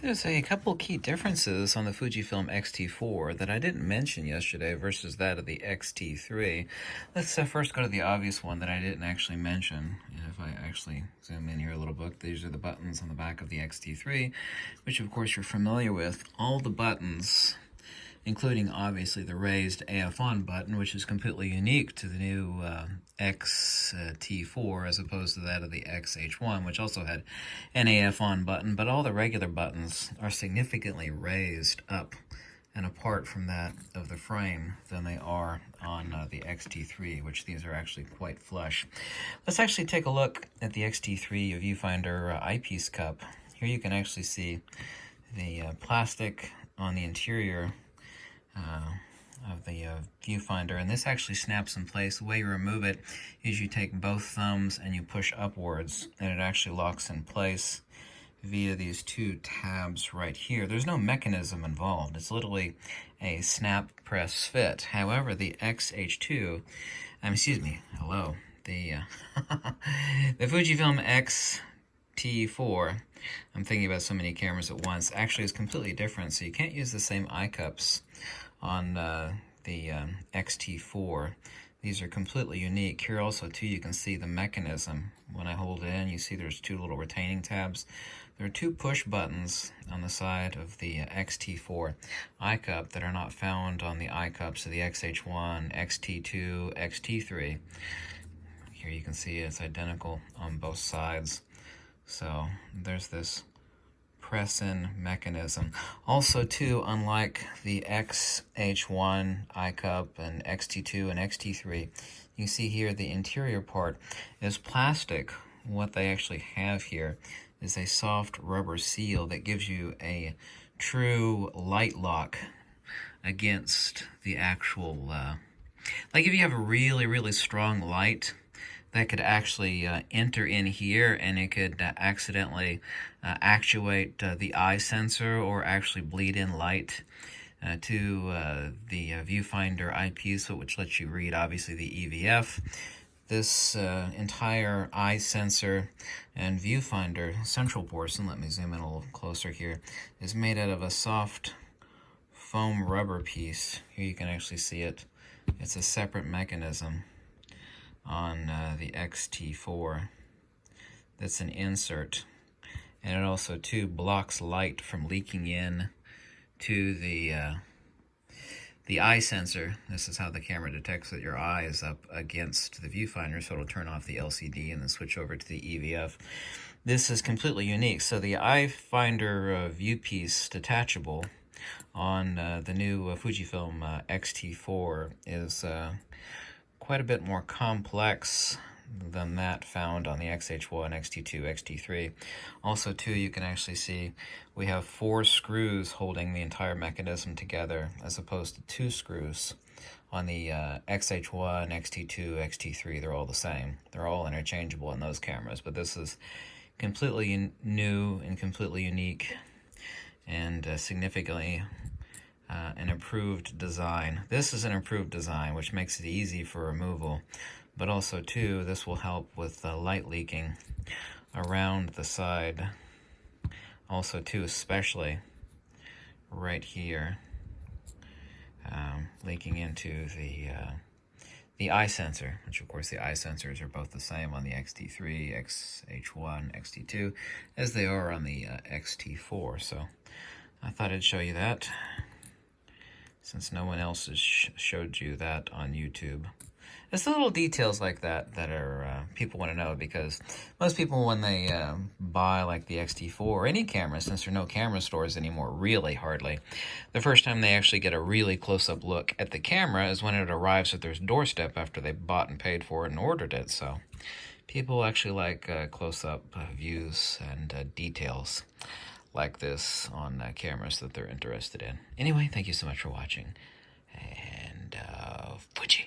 There's a couple key differences on the Fujifilm X-T4 that I didn't mention yesterday versus that of the X-T3. Let's first go to the obvious one that I didn't actually mention. And if I actually zoom in here a little bit, these are the buttons on the back of the X-T3, which of course you're familiar with. All the buttons, including obviously the raised AF on button, which is completely unique to the new X-T4 as opposed to that of the X-H1, which also had an AF on button, but all the regular buttons are significantly raised up and apart from that of the frame than they are on the X-T3, which these are actually quite flush. Let's actually take a look at the X-T3 viewfinder eyepiece cup. Here you can actually see the plastic on the interior of the viewfinder, and this actually snaps in place. The way you remove it is you take both thumbs and you push upwards, and it actually locks in place via these two tabs right here. There's no mechanism involved. It's literally a snap, press, fit. However, the XH2, the the Fujifilm X-T4, I'm thinking about so many cameras at once, actually is completely different, so you can't use the same eye cups on the X-T4. These are completely unique. Here also, too, you can see the mechanism. When I hold it in, you see there's two little retaining tabs. There are two push buttons on the side of the X-T4 eye cup that are not found on the eye cups of the X-H1, X-T2, X-T3. Here you can see it's identical on both sides. So there's this press-in mechanism. Also, too, unlike the X-H1 eye cup and X-T2 and X-T3, you see here the interior part is plastic. What they actually have here is a soft rubber seal that gives you a true light lock against the actual, like if you have a really, really strong light, that could actually enter in here, and it could accidentally actuate the eye sensor or actually bleed in light to the viewfinder eyepiece, which lets you read obviously the EVF. This entire eye sensor and viewfinder central portion, let me zoom in a little closer here, is made out of a soft foam rubber piece. Here you can actually see it. It's a separate mechanism on the X-T4 that's an insert, and it also too blocks light from leaking in to the eye sensor. This is how the camera detects that your eye is up against the viewfinder, so it'll turn off the LCD and then switch over to the EVF. This is completely unique. So the eye finder view piece detachable on the new Fujifilm X-T4 is quite a bit more complex than that found on the XH1, XT2, XT3. Also, too, you can actually see we have 4 screws holding the entire mechanism together as opposed to 2 screws on the XH1, XT2, XT3. They're all the same. They're all interchangeable in those cameras, but this is completely new and completely unique and significantly an improved design. This is an improved design, which makes it easy for removal, but also, too, this will help with light leaking around the side. Also, too, especially right here, leaking into the eye sensor, which, of course, the eye sensors are both the same on the X-T3, X-H1, X-T2, as they are on the X-T4. So I thought I'd show you that, since no one else has showed you that on YouTube. It's the little details like that that are people want to know, because most people, when they buy like the X-T4 or any camera, since there are no camera stores anymore, really hardly, the first time they actually get a really close-up look at the camera is when it arrives at their doorstep after they bought and paid for it and ordered it. So people actually like close-up views and details like this on cameras that they're interested in. Anyway, thank you so much for watching, and FUJI.